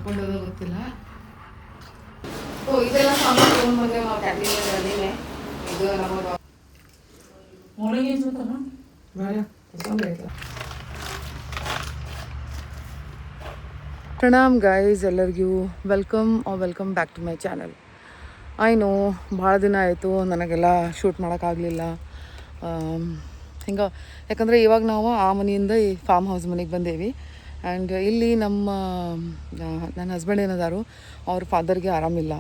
ಮಲ್ಕೊಂಡೋದು ಗೊತ್ತಿಲ್ಲ. ಇದೆಲ್ಲ ಸಾಮಾನು ತೊಗೊಂಡು ಬಂದೆ ಕ್ಯಾಂಟೀನ್ ಇದು ನಮಗೆ ಒಳಗೆ ಪ್ರಣಾಮ್ ಗೈಸ್ ಎಲ್ಲರಿಗೂ welcome back to my channel. ನೋ ಭಾಳ ದಿನ ಆಯಿತು ನನಗೆಲ್ಲ ಶೂಟ್ ಮಾಡೋಕ್ಕಾಗಲಿಲ್ಲ. ಹಿಂಗೆ ಯಾಕಂದರೆ ಇವಾಗ ನಾವು ಆ ಮನೆಯಿಂದ ಈ ಫಾರ್ಮ್ ಹೌಸ್ ಮನೆಗೆ ಬಂದೇವಿ. ಆ್ಯಂಡ್ ಇಲ್ಲಿ ನನ್ನ ಹಸ್ಬೆಂಡ್ ಏನದಾರು ಅವ್ರ ಫಾದರ್ಗೆ ಆರಾಮಿಲ್ಲ.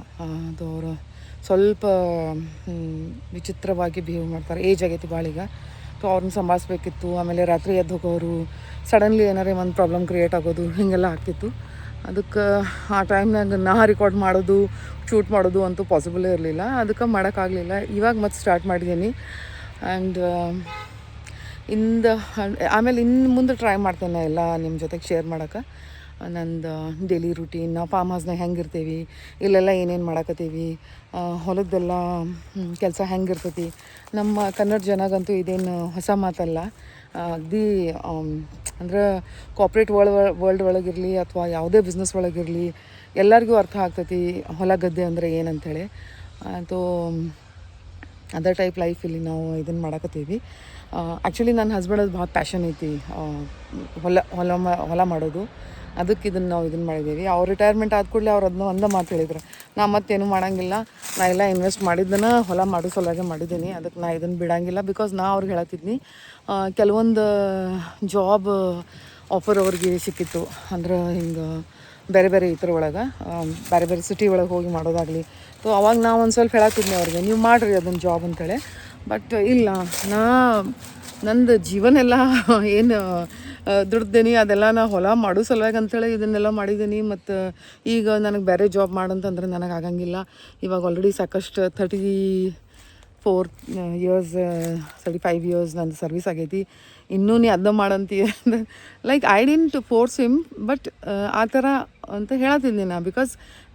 ಅದು ಅವರು ಸ್ವಲ್ಪ ವಿಚಿತ್ರವಾಗಿ ಬಿಹೇವ್ ಮಾಡ್ತಾರೆ. ಏಜ್ ಆಗೈತಿ ಭಾಳ ಈಗ. ಸೊ ಅವ್ರನ್ನ ಸಂಭಾಳಿಸ್ಬೇಕಿತ್ತು. ಆಮೇಲೆ ರಾತ್ರಿ ಎದ್ದು ಹೋಗೋರು, ಸಡನ್ಲಿ ಏನಾರೇ ಒಂದು ಪ್ರಾಬ್ಲಮ್ ಕ್ರಿಯೇಟ್ ಆಗೋದು ಹೀಗೆಲ್ಲ ಆಗ್ತಿತ್ತು. ಅದಕ್ಕೆ ಆ ಟೈಮ್ನಾಗ ರೆಕಾರ್ಡ್ ಮಾಡೋದು ಶೂಟ್ ಮಾಡೋದು ಅಂತೂ ಪಾಸಿಬಲೇ ಇರಲಿಲ್ಲ. ಅದಕ್ಕೆ ಮಾಡೋಕ್ಕಾಗಲಿಲ್ಲ. ಇವಾಗ ಮತ್ತೆ ಸ್ಟಾರ್ಟ್ ಮಾಡಿದ್ದೀನಿ. ಆ್ಯಂಡ್ ಆಮೇಲೆ ಇನ್ನು ಮುಂದೆ ಟ್ರೈ ಮಾಡ್ತೇನೆ ಎಲ್ಲ ನಿಮ್ಮ ಜೊತೆಗೆ ಶೇರ್ ಮಾಡೋಕ್ಕೆ. ನಂದು ಡೈಲಿ ರೂಟೀನ್, ನಾವು ಫಾರ್ಮ್ ಹೌಸ್ನಾಗ ಹೆಂಗಿರ್ತೀವಿ, ಇಲ್ಲೆಲ್ಲ ಏನೇನು ಮಾಡಕತ್ತೀವಿ, ಹೊಲದ್ದೆಲ್ಲ ಕೆಲಸ ಹೆಂಗಿರ್ತೈತಿ. ನಮ್ಮ ಕನ್ನಡ ಜನಗಂತೂ ಇದೇನು ಹೊಸ ಮಾತಲ್ಲ. ಅಗದಿ ಅಂದ್ರೆ ಕಾರ್ಪೊರೇಟ್ ವರ್ಲ್ಡ್ ಒಳಗಿರಲಿ ಅಥವಾ ಯಾವುದೇ ಬಿಸ್ನೆಸ್ ಒಳಗಿರಲಿ ಎಲ್ಲರಿಗೂ ಅರ್ಥ ಆಗ್ತೈತಿ ಹೊಲ ಗದ್ದೆ ಅಂದರೆ ಏನಂತೇಳಿ. ಅದು ಅದೇ ಟೈಪ್ ಲೈಫ್ ಇಲ್ಲಿ ನಾವು ಇದನ್ನು ಮಾಡಕತ್ತೀವಿ. ಆ್ಯಕ್ಚುಲಿ ನನ್ನ ಹಸ್ಬೆಂಡದು ಭಾಳ ಪ್ಯಾಷನ್ ಐತಿ ಹೊಲ ಮಾಡೋದು. ಅದಕ್ಕೆ ನಾವು ಇದನ್ನು ಮಾಡಿದ್ದೀವಿ. ಅವ್ರು ರಿಟೈರ್ಮೆಂಟ್ ಆದ ಕೂಡಲೇ ಅವ್ರು ಅದನ್ನ ಒಂದೇ ಮಾತು ಹೇಳಿದ್ರು, ನಾ ಮತ್ತೇನು ಮಾಡೋಂಗಿಲ್ಲ, ನಾ ಎಲ್ಲ ಇನ್ವೆಸ್ಟ್ ಮಾಡಿದ್ದನ್ನು ಹೊಲ ಮಾಡೋ ಸಲುವಾಗಿ ಮಾಡಿದ್ದೀನಿ, ಅದಕ್ಕೆ ನಾ ಇದನ್ನು ಬಿಡೋಂಗಿಲ್ಲ. ಬಿಕಾಸ್ ನಾ ಅವ್ರಿಗೆ ಹೇಳತ್ತಿದ್ನಿ ಕೆಲವೊಂದು ಜಾಬ್ ಆಫರ್ ಅವ್ರಿಗೆ ಸಿಕ್ಕಿತ್ತು. ಅಂದ್ರೆ ಹಿಂಗೆ ಬೇರೆ ಇದ್ರ ಒಳಗೆ ಬೇರೆ ಸಿಟಿ ಒಳಗೆ ಹೋಗಿ ಮಾಡೋದಾಗಲಿ. ಸೊ ಅವಾಗ ನಾವು ಒಂದು ಸ್ವಲ್ಪ ಹೇಳತ್ತಿದ್ನಿ ಅವ್ರಿಗೆ, ನೀವು ಮಾಡಿರಿ ಅದನ್ನು ಜಾಬ್ ಅಂತೇಳಿ. ಬಟ್ ಇಲ್ಲ, ನಂದು ಜೀವನ ಎಲ್ಲ ಏನು ದುಡ್ದೇನಿ ಅದೆಲ್ಲ ನಾ ಹೊಲ ಮಾಡೋ ಸಲುವಾಗಿ ಅಂಥೇಳಿ ಇದನ್ನೆಲ್ಲ ಮಾಡಿದ್ದೀನಿ. ಮತ್ತು ಈಗ ನನಗೆ ಬೇರೆ ಜಾಬ್ ಮಾಡಂತಂದ್ರೆ ನನಗೆ ಆಗಂಗಿಲ್ಲ. ಇವಾಗ ಆಲ್ರೆಡಿ ಸಾಕಷ್ಟು 35 ಇಯರ್ಸ್ ನಂದು ಸರ್ವಿಸ್ ಆಗೈತಿ. ಇನ್ನೂ ನೀ ಅದನ್ನ ಮಾಡಂತೀಯ like I didn't force him. But ಆ ಥರ ಅಂತ ಹೇಳತ್ತಿದ್ದೆ ನಾ. ಬಿಕಾಸ್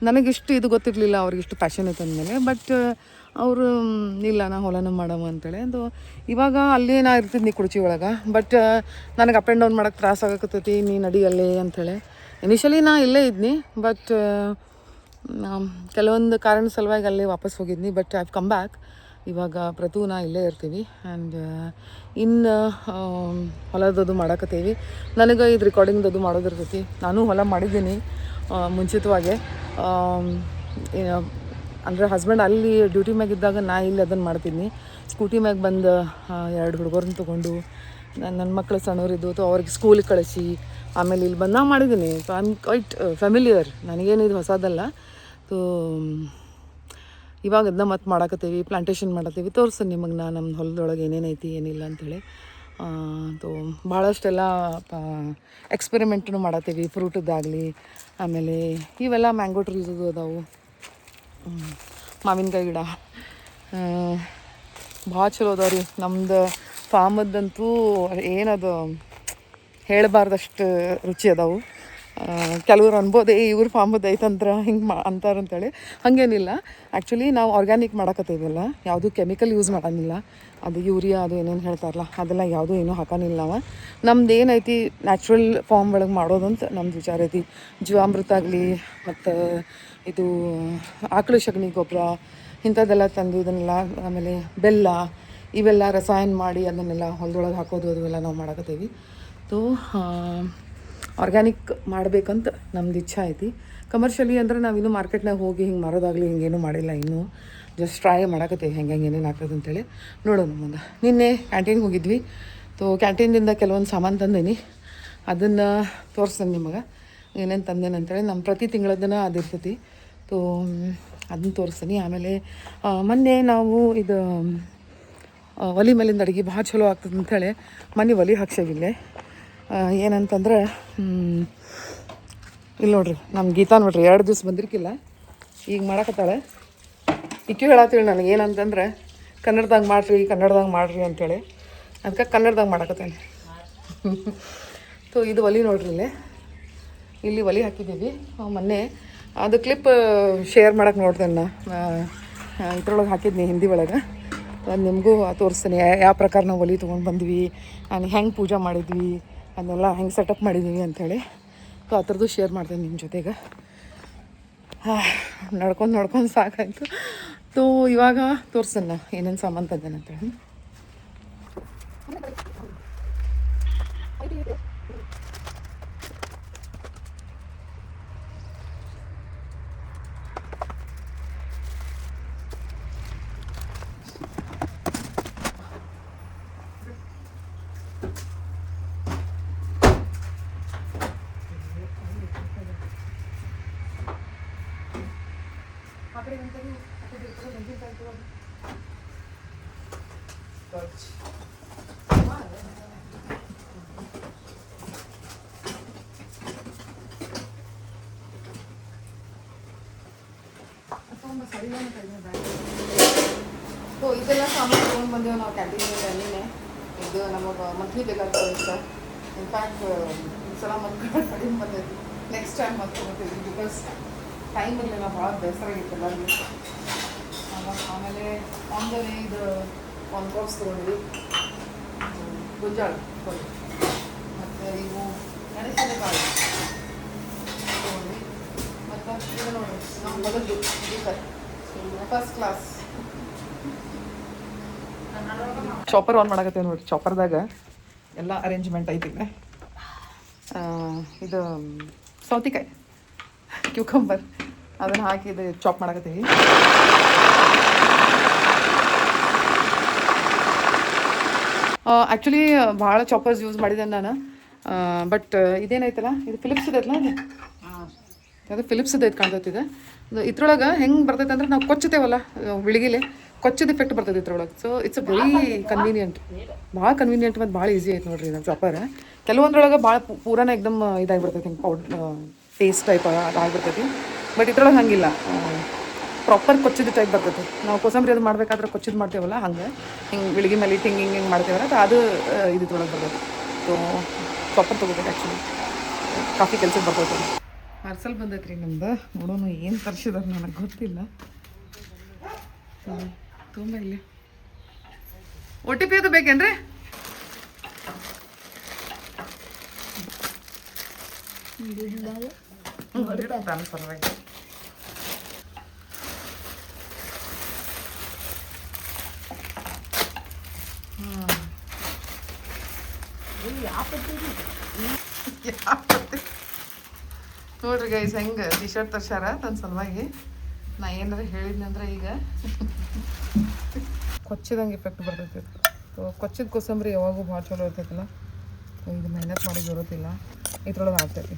ನನಗಿಷ್ಟು ಇದು ಗೊತ್ತಿರಲಿಲ್ಲ, ಅವ್ರಿಗಿಷ್ಟು ಪ್ಯಾಷನ್ ಇತ್ತು ಅಂದಮೇಲೆ. ಬಟ್ ಅವರು ಇಲ್ಲ, ನಾ ಹೊಲನೂ ಮಾಡಮ್ಮ ಅಂತೇಳಿ. ಅದು ಇವಾಗ ಅಲ್ಲೇ ನಾ ಇರ್ತಿದ್ನಿ ಕುರ್ಚಿ ಒಳಗೆ. ಬಟ್ ನನಗೆ ಅಪ್ ಆ್ಯಂಡ್ ಡೌನ್ ಮಾಡೋಕ್ಕೆ ತ್ರಾಸ ಆಗಕತ್ತೈತಿ, ನೀ ನಡಿ ಅಲ್ಲೇ ಅಂಥೇಳಿ. ಇನಿಷಿಯಲಿ ನಾ ಇಲ್ಲೇ ಇದ್ನಿ. ಬಟ್ ಕೆಲವೊಂದು ಕಾರಣ ಸಲುವಾಗಿ ಅಲ್ಲೇ ವಾಪಸ್ ಹೋಗಿದ್ನಿ. But I have come back. ಇವಾಗ ನಾ ಇಲ್ಲೇ ಇರ್ತೀವಿ. ಆ್ಯಂಡ್ ಇನ್ನು ಹೊಲದದು ಮಾಡಕತ್ತೀವಿ. ನನಗೆ ಇದು ರೆಕಾರ್ಡಿಂಗ್ದದು ಮಾಡೋದಿರ್ತೈತಿ. ನಾನು ಹೊಲ ಮಾಡಿದ್ದೀನಿ ಮುಂಚಿತವಾಗಿ. ಅಂದರೆ ಹಸ್ಬೆಂಡ್ ಅಲ್ಲಿ ಡ್ಯೂಟಿ ಮ್ಯಾಗಿದ್ದಾಗ ನಾ ಇಲ್ಲಿ ಅದನ್ನು ಮಾಡ್ತೀನಿ. ಸ್ಕೂಟಿ ಮ್ಯಾಗ ಬಂದು 2 ಹುಡುಗರನ್ನ ತೊಗೊಂಡು ನನ್ನ ಮಕ್ಕಳು ಸಣ್ಣವರಿದ್ದು ತೊ ಅವ್ರಿಗೆ ಸ್ಕೂಲಿಗೆ ಕಳಿಸಿ ಆಮೇಲೆ ಇಲ್ಲಿ ಬಂದು ನಾ ಮಾಡಿದ್ದೀನಿ. So I am quite familiar, ನನಗೇನಿದು ಹೊಸದಲ್ಲ. ತೋ ಇವಾಗ ಅದನ್ನ ಮತ್ತೆ ಮಾಡಕತ್ತೀವಿ, ಪ್ಲಾಂಟೇಶನ್ ಮಾಡತ್ತೀವಿ. ತೋರಿಸ್ತೀನಿ ನಿಮಗೆ ನಮ್ಮ ಹೊಲದೊಳಗೆ ಏನೇನೈತಿ ಏನಿಲ್ಲ ಅಂಥೇಳಿ. ತೋ ಭಾಳಷ್ಟೆಲ್ಲ ಎಕ್ಸ್ಪೆರಿಮೆಂಟನ್ನು ಮಾಡತ್ತೀವಿ, ಫ್ರೂಟದ್ದಾಗಲಿ. ಆಮೇಲೆ ಇವೆಲ್ಲ ಮ್ಯಾಂಗೋ ಟ್ರೀಸದು ಅದಾವು, ಮಾವಿನಕಾಯಿ ಗಿಡ ಭಾಳ ಚಲೋ ಅದಾವ ರೀ. ನಮ್ದು ಫಾರ್ಮದ್ದಂತೂ ಏನದು ಹೇಳಬಾರ್ದಷ್ಟು ರುಚಿ ಅದಾವು. ಕೆಲವ್ರು ಅನ್ಬೋದು ಇವ್ರ ಫಾರ್ಮದ್ದು ಐತಂದ್ರೆ ಹಿಂಗೆ ಅಂತಾರಂತೇಳಿ. ಹಾಗೇನಿಲ್ಲ. ಆ್ಯಕ್ಚುಲಿ ನಾವು ಆರ್ಗ್ಯಾನಿಕ್ ಮಾಡಕತ್ತೀವಲ್ಲ, ಯಾವುದೂ ಕೆಮಿಕಲ್ ಯೂಸ್ ಮಾಡೋಂಗಿಲ್ಲ. ಅದು ಯೂರಿಯಾ ಅದು ಏನೇನು ಹೇಳ್ತಾರಲ್ಲ ಅದೆಲ್ಲ ಯಾವುದೂ ಏನೂ ಹಾಕೋನಿಲ್ಲ ನಾವು. ನಮ್ದು ಏನೈತಿ ನ್ಯಾಚುರಲ್ ಫಾರ್ಮ್ ಒಳಗೆ ಮಾಡೋದಂತ ನಮ್ದು ವಿಚಾರ ಐತಿ. ಜೀವಾಮೃತ ಆಗಲಿ ಮತ್ತು ಇದು ಆಕಳು ಸಗಣಿ ಗೊಬ್ಬರ ಇಂಥದ್ದೆಲ್ಲ ತಂದು ಇದನ್ನೆಲ್ಲ, ಆಮೇಲೆ ಬೆಲ್ಲ ಇವೆಲ್ಲ ರಸಾಯನ ಮಾಡಿ ಅದನ್ನೆಲ್ಲ ಹೊಲದೊಳಗೆ ಹಾಕೋದು ಅದೆಲ್ಲ ನಾವು ಮಾಡಕತ್ತೀವಿ. ತೋ ಆರ್ಗ್ಯಾನಿಕ್ ಮಾಡಬೇಕಂತ ನಮ್ದು ಇಚ್ಛೆ ಐತಿ. ಕಮರ್ಷಿಯಲಿ ಅಂದರೆ ನಾವಿನ್ನೂ ಮಾರ್ಕೆಟ್ನಾಗ ಹೋಗಿ ಹಿಂಗೆ ಮಾರೋದಾಗಲಿ ಹಿಂಗೇನೂ ಮಾಡಿಲ್ಲ. ಇನ್ನೂ ಜಸ್ಟ್ ಟ್ರೈ ಮಾಡಕತ್ತೀವಿ ಹೆಂಗೆ ಏನೇನು ಆಗ್ತದೆ ಅಂತೇಳಿ. ನೋಡೋಣ ಮುಂದೆ. ನಿನ್ನೆ ಕ್ಯಾಂಟೀನ್ಗೆ ಹೋಗಿದ್ವಿ. ತೋ ಕ್ಯಾಂಟೀನಿಂದ ಕೆಲವೊಂದು ಸಾಮಾನು ತಂದೇನಿ, ಅದನ್ನು ತೋರಿಸ್ತೇನೆ ನಿಮಗೆ ಏನೇನು ತಂದೇನೆ ಅಂತೇಳಿ. ನಮ್ಮ ಪ್ರತಿ ತಿಂಗಳದನ್ನು ಅದಿರ್ತೈತಿ. ತೋ ಅದನ್ನ ತೋರಿಸ್ತೀನಿ. ಆಮೇಲೆ ಮೊನ್ನೆ ನಾವು ಇದು ಒಲೆ ಮೇಲಿಂದ ಅಡುಗೆ ಭಾಳ ಚಲೋ ಆಗ್ತದೆ ಅಂಥೇಳಿ ಮೊನ್ನೆ ಒಲೆ ಹಾಕ್ಸೇವಿಲ್ಲೇ. ಏನಂತಂದ್ರೆ ಇಲ್ಲಿ ನೋಡ್ರಿ, ನಮ್ಮ ಗೀತಾ ನೋಡ್ರಿ 2 ದಿವ್ಸ ಬಂದಿರ್ಕಿಲ್ಲ, ಈಗ ಮಾಡಕತ್ತಾಳೆ. ಇಕ್ಕಿ ಹೇಳತ್ತೀವಿ ನನಗೆ ಏನಂತಂದ್ರೆ ಕನ್ನಡದಾಗ ಮಾಡಿರಿ ಅಂಥೇಳಿ. ಅದಕ್ಕೆ ಕನ್ನಡದಾಗ ಮಾಡಕತ್ತೇನೆ. ಸೊ ಇದು ಒಲೆ ನೋಡ್ರಿ, ಇಲ್ಲಿ ಒಲೆ ಹಾಕಿದ್ದೀವಿ. ಮೊನ್ನೆ ಅದು ಕ್ಲಿಪ್ ಶೇರ್ ಮಾಡೋಕೆ ನೋಡ್ತೇನೆ ನಾ, ಇದ್ರೊಳಗೆ ಹಾಕಿದ್ನಿ ಹಿಂದಿ ಒಳಗೆ. ಅದು ನಿಮಗೂ ತೋರಿಸ್ತೀನಿ ಯಾವ ಪ್ರಕಾರ ನಾವು ಒಲೆ ತೊಗೊಂಡು ಬಂದ್ವಿ, ನಾನು ಹೆಂಗೆ ಪೂಜೆ ಮಾಡಿದ್ವಿ, ಅದನ್ನೆಲ್ಲ ಹೆಂಗೆ ಸೆಟಪ್ ಮಾಡಿದ್ದೀವಿ ಅಂಥೇಳಿ. ಸೊ ಆ ಥರದ್ದು ಶೇರ್ ಮಾಡ್ತೇನೆ ನಿಮ್ಮ ಜೊತೆಗೆ. ನಡ್ಕೊಂಡು ಸಾಕಾಯ್ತು. ತೋ ಇವಾಗ ತೋರ್ಸನ್ನ ಏನೇನು ಸಾಮಾನು ತಂದೇನಂತೇಳಿ. ಸೊ ಇದೆಲ್ಲ ಸಾಮಾನು ತೊಗೊಂಡು ಬಂದೇವು ನಾವು ಕ್ಯಾಂಟೀನಿಂದ ನೀನೆ. ಇದು ನಮಗೆ ಮಂತ್ಲಿ ಬೇಕಾಗ್ತದೆ ಇಷ್ಟ. ಇನ್ಫ್ಯಾಕ್ಟ್ ಈ ಸಲ ಮಂತ್ಲಿ ಕಡಿಮೆ ಬಂದೈತಿ. ನೆಕ್ಸ್ಟ್ ಟೈಮ್ ಮತ್ತೆ ತೊಗೋತೀವಿ ಬಿಕಾಸ್ ಟೈಮ್ ಇರಲಿಲ್ಲ, ಭಾಳ ಬೇಸರ ಆಗಿತ್ತು ಎಲ್ಲರಿಗೂ. ಆಮೇಲೆ ಆನ್ಲೈನ್ ಇದು ಒಂದು ಬಾಕ್ಸ್ ತೊಗೊಂಡ್ವಿ, ಗೊಂಜಾಳ ತೊಗೊಂಡ್ವಿ, ಮತ್ತು ಇವು ಮೆಣಸಿನಕಾಯಿ ತೊಗೊಂಡ್ವಿ, ಮತ್ತು ಇದು ನೋಡಿ ನಾವು ಮೊದಲು ಫಸ್ಟ್ ಕ್ಲಾಸ್ ಚಾಪರ್ ಆನ್ ಮಾಡಕತ್ತೇವೆ ನೋಡಿ. ಚಾಪರ್ದಾಗ ಎಲ್ಲ ಅರೇಂಜ್ಮೆಂಟ್ ಐತಿ. ಇದು ಸೌತೆಕಾಯಿ, ಕ್ಯೂಕಂಬರ್ ಅದನ್ನು ಹಾಕಿ ಇದು ಚಾಪ್ ಮಾಡಕತ್ತೀವಿ. ಆ್ಯಕ್ಚುಲಿ ಭಾಳ ಚಾಪರ್ಸ್ ಯೂಸ್ ಮಾಡಿದ್ದೇನೆ ನಾನು. ಬಟ್ ಇದೇನೈತಲ್ಲ, ಇದು ಫಿಲಿಪ್ಸ್ ಐತಲ್ಲ, ಅದು ಫಿಲಿಪ್ಸ್ ಐತೆ ಕಾಣ್ತೈತಿದೆ. ಇದ್ರೊಳಗೆ ಹೆಂಗೆ ಬರ್ತೈತೆ ಅಂದ್ರೆ ನಾವು ಕೊಚ್ಚತೇವಲ್ಲ ವಿಳಿಗಿಲೆ, ಕೊಚ್ಚದ ಇಫೆಕ್ಟ್ ಬರ್ತೈತೆ ಇದ್ರೊಳಗೆ. So it's a very convenient, ಭಾಳ ಕನ್ವೀನಿಯಂಟ್ ಮತ್ತು ಭಾಳ ಈಸಿ ಐತೆ ನೋಡಿರಿ ನಾವು ಚಾಪರ್. ಕೆಲವೊಂದ್ರೊಳಗೆ ಭಾಳ ಪೂರಾನ ಎಕ್ದಮ್ ಇದಾಗಿಬಿಡ್ತೈತಿ, ಹಿಂಗೆ ಪೇಸ್ಟ್ ಟೈಪ್ ಆಗಿಬಿಡ್ತೈತಿ. ಬಟ್ ಇದ್ರೊಳಗೆ ಹಂಗಿಲ್ಲ, ಪ್ರಾಪರ್ ಕೊಚ್ಚಿದ ಟೈಪ್ ಬರ್ತೈತಿ. ನಾವು ಕೋಸಂಬರಿ ಅದು ಮಾಡಬೇಕಾದ್ರೆ ಕೊಚ್ಚಿದ್ದು ಮಾಡ್ತೇವಲ್ಲ, ಹಂಗೆ ಹಿಂಗೆ ವಿಳಿಗೆ ಮೇಲೆ ಇಟ್ಟು ಹಿಂಗೆ ಮಾಡ್ತೇವಲ್ಲ, ಅದು ಇದ್ರೊಳಗೆ ಬರ್ತೈತಿ. ಸೊ ಚಾಪರ್ ತೊಗೋಬೇಕು ಆ್ಯಕ್ಚುಲಿ, ಕಾಫಿ ಕೆಲ್ಸಕ್ಕೆ ಬರ್ತೈತಿ. ಪಾರ್ಸಲ್ ಬಂದೈತೆ ರೀ ನಮ್ದು. ನೋಡೋಣ ಏನು ತರಿಸಿದಾರೆ ನನಗೆ ಗೊತ್ತಿಲ್ಲ. ತುಂಬ ಇಲ್ಲಿ OTP ಅದು ಬೇಕೇನ್ರಿ? ಪರವಾಗಿ ನೋಡ್ರಿ ಗೈಸ್ ಹೆಂಗೆ ಟಿ ಶರ್ಟ್ ತರ್ಸಾರ ತನ್ನ ಸಲುವಾಗಿ. ನಾ ಏನಾರ ಹೇಳಿದ್ನಂದ್ರೆ ಈಗ ಕೊಚ್ಚಿದಂಗೆ ಇಫೆಕ್ಟ್ ಬರ್ತೈತಿ. ಕೊಚ್ಚಿದ ಕೋಸಂಬರಿ ಯಾವಾಗೂ ಭಾಳ ಚಲೋ ಇರ್ತೈತಲ್ಲ, ಇದು ಮೆಹನತ್ ಮಾಡಿದ್ದು ಬರೋದಿಲ್ಲ, ಇದ್ರೊಳಗೆ ಆಗ್ತೈತಿ.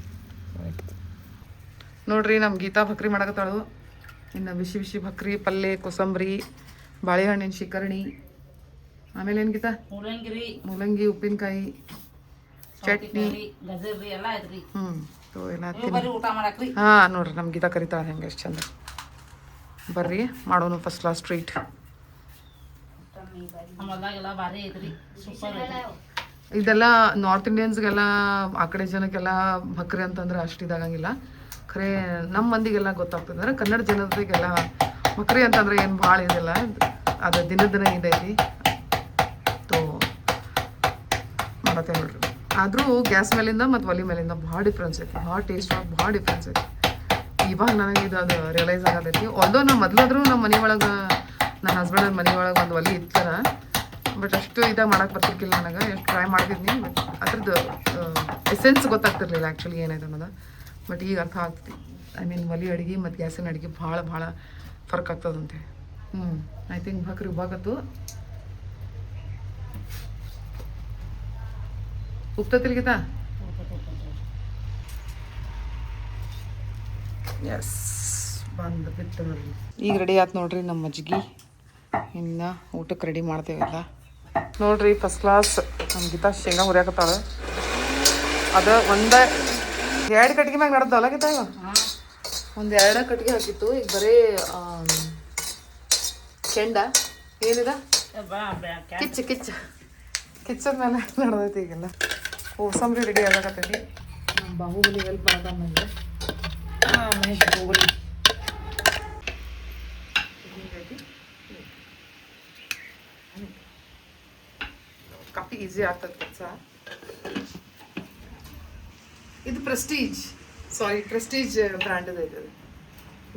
ನೋಡ್ರಿ ನಮ್ಮ ಗೀತಾ ಭಕ್ರಿ ಮಾಡಕತ್ತಾಳು. ಇನ್ನು ಬಿಸಿ ಬಿಸಿ ಭಕ್ರಿ, ಪಲ್ಯ, ಕೋಸಂಬರಿ, ಬಾಳೆಹಣ್ಣಿನ ಶಿಕರಣಿ, ಆಮೇಲೆ ಏನು ಗೀತಾ? ಮೂಲಂಗಿ, ಉಪ್ಪಿನಕಾಯಿ, ಚಟ್ನಿ, ಹಾಂ ನೋಡ್ರಿ ನಮ್ಮ ಗೀತಾ ಕರಿತಾಳೆ ಹೆಂಗೆ ಎಷ್ಟು ಚಂದ. ಬರ್ರಿ ಮಾಡೋನು ಫಸ್ಟ್ ಕ್ಲಾಸ್ ಟ್ರೀಟ್. ಇದೆಲ್ಲ ನಾರ್ತ್ ಇಂಡಿಯನ್ಸ್ಗೆಲ್ಲ, ಆ ಕಡೆ ಜನಕ್ಕೆಲ್ಲ ಭಕ್ರಿ ಅಂತಂದ್ರೆ ಅಷ್ಟು ಇದಾಗಂಗಿಲ್ಲ. ಖರೆ ನಮ್ಮ ಮಂದಿಗೆಲ್ಲ ಗೊತ್ತಾಗ್ತದೆ ಅಂದ್ರೆ ಕನ್ನಡ ಜನತೆಗೆಲ್ಲ ಭಕ್ರಿ ಅಂತಂದ್ರೆ ಏನು ಭಾಳ ಇದಿಲ್ಲ, ಅದು ದಿನದ ಇದೈತಿ. ತೋ ಮಾಡತ್ತೆ ನೋಡ್ರಿ. ಆದರೂ ಗ್ಯಾಸ್ ಮೇಲಿಂದ ಮತ್ತು ಒಲೆ ಮೇಲಿಂದ ಭಾಳ ಡಿಫ್ರೆನ್ಸ್ ಐತಿ, ಭಾಳ ಟೇಸ್ಟ್ ಒಳಗೆ ಭಾಳ ಡಿಫ್ರೆನ್ಸ್ ಐತಿ. ಇವಾಗ ನನಗೆ ಇದು ಅದು ರಿಯಲೈಸ್ ಆಗತೈತಿ. ಆಲ್ದೋ ನಾವು ಮೊದಲಾದ್ರೂ ನಮ್ಮ ಮನೆ ಒಳಗೆ, ನನ್ನ ಹಸ್ಬೆಂಡ್ ಮನೆ ಒಳಗೆ ಒಂದು ಒಲೆ ಇರ್ತಾರ, ಬಟ್ ಅಷ್ಟು ಇದಾಗ ಮಾಡಕ್ಕೆ ಬರ್ತಿರ್ಕಿಲ್ಲ ನನಗೆ. ಎಷ್ಟು ಟ್ರೈ ಮಾಡ್ತಿದ್ನಿ, ಬಟ್ ಅದ್ರದ್ದು ಎಸೆನ್ಸ್ ಗೊತ್ತಾಗ್ತಿರ್ಲಿಲ್ಲ ಆ್ಯಕ್ಚುಲಿ ಏನೈತೆ ಅನ್ನೋದು. ಬಟ್ ಈಗ ಅರ್ಥ ಆಗ್ತೈತಿ. ಐ ಮೀನ್ ಒಲೆ ಅಡುಗೆ ಮತ್ತು ಗ್ಯಾಸಿನ ಅಡುಗೆ ಭಾಳ ಭಾಳ ಫರ್ಕ್ ಆಗ್ತದಂತೆ. ಐ ಥಿಂಕ್ ಭಕ್ರಿ ಉಬ್ಬಾಕತ್ತು. ಉಪ್ತತಿಲ್ಗಿತ? ಎಸ್ ಬಂದು ಬಿತ್ತು ನೋಡ್ರಿ. ಈಗ ರೆಡಿ ಆಯ್ತು ನೋಡ್ರಿ ನಮ್ಮ ಮಜ್ಜಿಗೆ. ಇನ್ನು ಊಟಕ್ಕೆ ರೆಡಿ ಮಾಡ್ತೇವೆಲ್ಲ ನೋಡ್ರಿ. ಫಸ್ಟ್ ಕ್ಲಾಸ್ ನಮ್ಮ ಗೀತಾ ಶೇಂಗಾ ಹುರಿಯಾಕತ್ತಾಳೆ. ಅದು ಒಂದು 2 ಕಟ್ಗೆ ಮ್ಯಾಗ ನಡ್ದವಲ್ಲ ಗೀತಾ? ಇವ ಒಂದು 2 ಕಟ್ಗೆ ಹಾಕಿತ್ತು. ಈಗ ಬರೀ ಕೆಂಡ ಏನಿದ ಕಿಚ್ಚು ಕಿಚ್ಚು ಕಿಚ್ಚದ ಮೇಲೆ ನಡೆದೈತಿ ಈಗೆಲ್ಲ. ಕೋಸಂಬರಿ ರೆಡಿ ಆಗಕತ್ತೈತಿ. ನಮ್ಮ ಬಾಹುಬಲಿ ಹೆಲ್ಪ್ ಮಾಡ್ದ ನನಗೆ. ಮಹೇಶ್ ಬಾಹುಬಲಿ ಕಾಫಿ ಈಸಿ ಆಗ್ತದೆ ಕೆಲಸ. ಇದು ಪ್ರೆಸ್ಟೀಜ್ ಬ್ರ್ಯಾಂಡ್ ಐತೆ.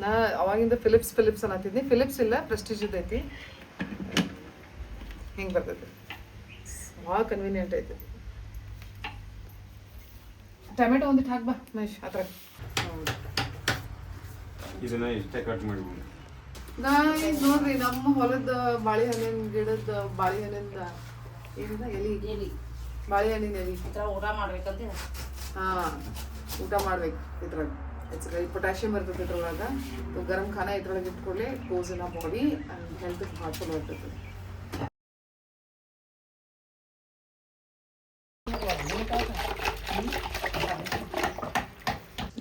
ನಾ ಅವಾಗಿಂದ ಫಿಲಿಪ್ಸ್ ಅನ್ನತ್ತಿದ್ನಿ. ಫಿಲಿಪ್ಸ್ ಇಲ್ಲ, ಪ್ರೆಸ್ಟೀಜ್ ಐತಿ. ಹಿಂಗೆ ಬರ್ತೈತಿ, ಭಾಳ ಕನ್ವೀನಿಯಂಟ್ ಐತಿ. ಟೊಮೆಟೊ ಒಂದಿಟ್ಟು ಹಾಕ್ಬಾ ಮಹೇಶ್ ಅದ್ರಾಗ. ಇದನ್ನ ಇಷ್ಟೇ ಕಟ್ ಮಾಡ್ಬೋದು. ನಾ ಈಗ ನೋಡ್ರಿ ನಮ್ಮ ಹೊಲದ ಬಾಳೆಹಣ್ಣಿನ ಗಿಡದ ಬಾಳೆಹಣ್ಣಿಂದ ಏನಿದ ಎಲಿ ಬಾಳೆಹಣ್ಣಿನ ಎಲಿ ಊಟ ಮಾಡ್ಬೇಕಂತ. ಹಾಂ, ಊಟ ಮಾಡ್ಬೇಕು ಇದ್ರಾಗ. ಪೊಟ್ಯಾಷಿಯಮ್ ಇರ್ತದೆ ಇದ್ರೊಳಗೆ. ಗರಂ ಖಾನ ಇದ್ರೊಳಗೆ ಇಟ್ಕೊಳ್ಳಿ, ಗೋಸ್ ಇನ್ ಬಾಡಿ ಆ್ಯಂಡ್ ಹೆಲ್ತ್ಗೆ ಭಾಳ ಚಲೋ ಇರ್ತೈತೆ.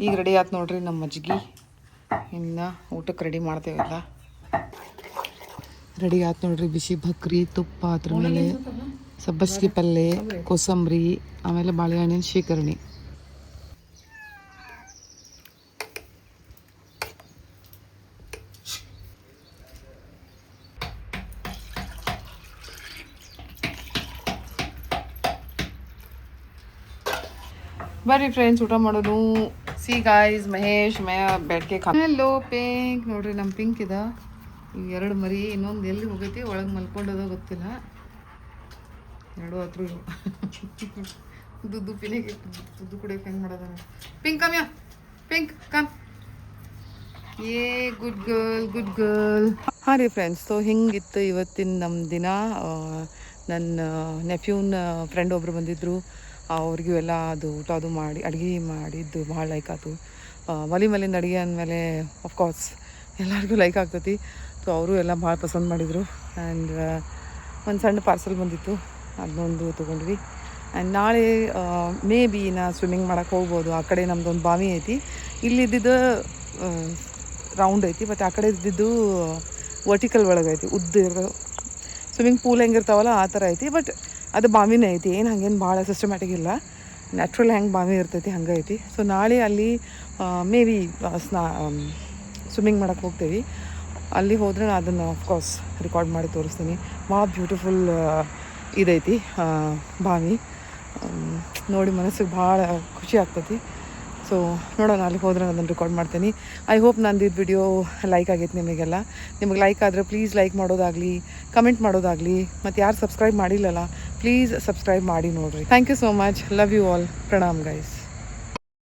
ಈಗ ರೆಡಿ ಆಯ್ತು ನೋಡ್ರಿ ನಮ್ಮ ಮಜ್ಜಿಗೆ. ಇನ್ನು ಊಟಕ್ಕೆ ರೆಡಿ ಮಾಡ್ತೇವೆಲ್ಲ. ರೆಡಿ ಆಯ್ತು ನೋಡ್ರಿ, ಬಿಸಿ ಭಕ್ರಿ, ತುಪ್ಪ, ಅದ್ರ ಮೇಲೆ ಸಬ್ಬಸ್ಗೆ ಪಲ್ಯ, ಕೋಸಂಬರಿ, ಆಮೇಲೆ ಬಾಳೆಹಣ್ಣಿನ ಶೇಖರಣೆ. ಬರ್ರಿ ಫ್ರೆಂಡ್ಸ್, ಊಟ ಮಾಡೋದು. ಸಿ ಗಾಯ್ಸ್, ಮಹೇಶ್ ಮೇ ಬೆಡ್ ಕೆ ಖಾ. ಹೆಲೋ ಪಿಂಕ್, ನೋಡ್ರಿ ನಮ್ಮ ಪಿಂಕ್ ಇದೆ. ಈ 2 ಮರಿ, ಇನ್ನೊಂದು ಎಲ್ಲಿ ಹೋಗೈತಿ, ಒಳಗೆ ಮಲ್ಕೊಂಡದ ಗೊತ್ತಿಲ್ಲ. 2 ಹತ್ರ ದುಡ್ಡು ಪಿನಿಗೆ ದುಡ್ಡು ಕುಡಿಯೋಕೆ ಹೆಂಗೆ ಮಾಡೋದ. ಪಿಂಕ್ ಕಮ್ಯಾ, ಪಿಂಕ್ ಕಮ್. ಏ ಗುಡ್ ಗರ್ಲ್. ಹಾಂ ರೀ ಫ್ರೆಂಡ್ಸ್, ಸೊ ಹಿಂಗಿತ್ತು ಇವತ್ತಿನ ನಮ್ಮ ದಿನ. ನನ್ನ ನೆಫ್ಯೂನ ಫ್ರೆಂಡ್ ಒಬ್ಬರು ಬಂದಿದ್ದರು. ಅವ್ರಿಗೂ ಎಲ್ಲ ಅದು ಊಟ ಅದು ಮಾಡಿ ಅಡುಗೆ ಮಾಡಿದ್ದು ಭಾಳ ಲೈಕ್ ಆಯ್ತು. ಮಲಿಂದ ಅಡುಗೆ ಅಂದಮೇಲೆ ಆಫ್ಕೋರ್ಸ್ ಎಲ್ಲರಿಗೂ ಲೈಕ್ ಆಗ್ತೈತಿ. ಸೊ ಅವರು ಎಲ್ಲ ಭಾಳ ಪಸಂದ್ ಮಾಡಿದರು. ಆ್ಯಂಡ್ ಒಂದು ಸಣ್ಣ ಪಾರ್ಸಲ್ ಬಂದಿತ್ತು, ಅದನ್ನೊಂದು ತೊಗೊಂಡ್ವಿ. ಆ್ಯಂಡ್ ನಾಳೆ ಮೇ ಬಿ ನಾ ಸ್ವಿಮ್ಮಿಂಗ್ ಮಾಡೋಕ್ಕೆ ಹೋಗ್ಬೋದು. ಆ ಕಡೆ ನಮ್ಮದೊಂದು ಬಾವಿ ಐತಿ, ಇಲ್ಲಿದ್ದು ರೌಂಡ್ ಐತಿ, ಬಟ್ ಆ ಕಡೆ ಇದ್ದಿದ್ದು ವರ್ಟಿಕಲ್ ಒಳಗೈತಿ, ಉದ್ದ ಇರೋ ಸ್ವಿಮ್ಮಿಂಗ್ ಪೂಲ್ ಹೆಂಗಿರ್ತಾವಲ್ಲ ಆ ಥರ ಐತಿ. ಬಟ್ ಅದು ಬಾವಿನೇ ಐತಿ, ಏನು ಹಂಗೇನು ಭಾಳ ಸಿಸ್ಟಮ್ಯಾಟಿಕ್ ಇಲ್ಲ. ನ್ಯಾಚುರಲ್ ಹೆಂಗೆ ಬಾವಿ ಇರ್ತೈತಿ ಹಂಗೆ ಐತಿ. ಸೊ ನಾಳೆ ಅಲ್ಲಿ ಮೇ ಬಿ ಸ್ವಿಮ್ಮಿಂಗ್ ಮಾಡೋಕ್ಕೆ ಹೋಗ್ತೇವೆ. ಅಲ್ಲಿ ಹೋದರೆ ನಾನು ಅದನ್ನು ಆಫ್ಕೋರ್ಸ್ ರೆಕಾರ್ಡ್ ಮಾಡಿ ತೋರಿಸ್ತೀನಿ. ಭಾಳ ಬ್ಯೂಟಿಫುಲ್ ಇದೈತಿ ಬಾವಿ. ನೋಡಿ ಮನಸ್ಸಿಗೆ ಭಾಳ ಖುಷಿ ಆಗ್ತೈತಿ. ಸೊ ನೋಡೋಣ, ಅಲ್ಲಿಗೆ ಹೋದ್ರೆ ನಾನು ಅದನ್ನು ರೆಕಾರ್ಡ್ ಮಾಡ್ತೀನಿ. ಐ ಹೋಪ್ ನಂದು ಇದು ವಿಡಿಯೋ ಲೈಕ್ ಆಗೈತೆ ನಿಮಗೆಲ್ಲ. ನಿಮಗೆ ಲೈಕ್ ಆದರೆ ಪ್ಲೀಸ್ ಲೈಕ್ ಮಾಡೋದಾಗಲಿ, ಕಮೆಂಟ್ ಮಾಡೋದಾಗಲಿ, ಮತ್ತು ಯಾರು ಸಬ್ಸ್ಕ್ರೈಬ್ ಮಾಡಿಲ್ಲಲ್ಲ ಪ್ಲೀಸ್ ಸಬ್ಸ್ಕ್ರೈಬ್ ಮಾಡಿ ನೋಡಿರಿ. Thank you so much. Love you all. ಪ್ರಣಾಮ್ ಗೈಸ್.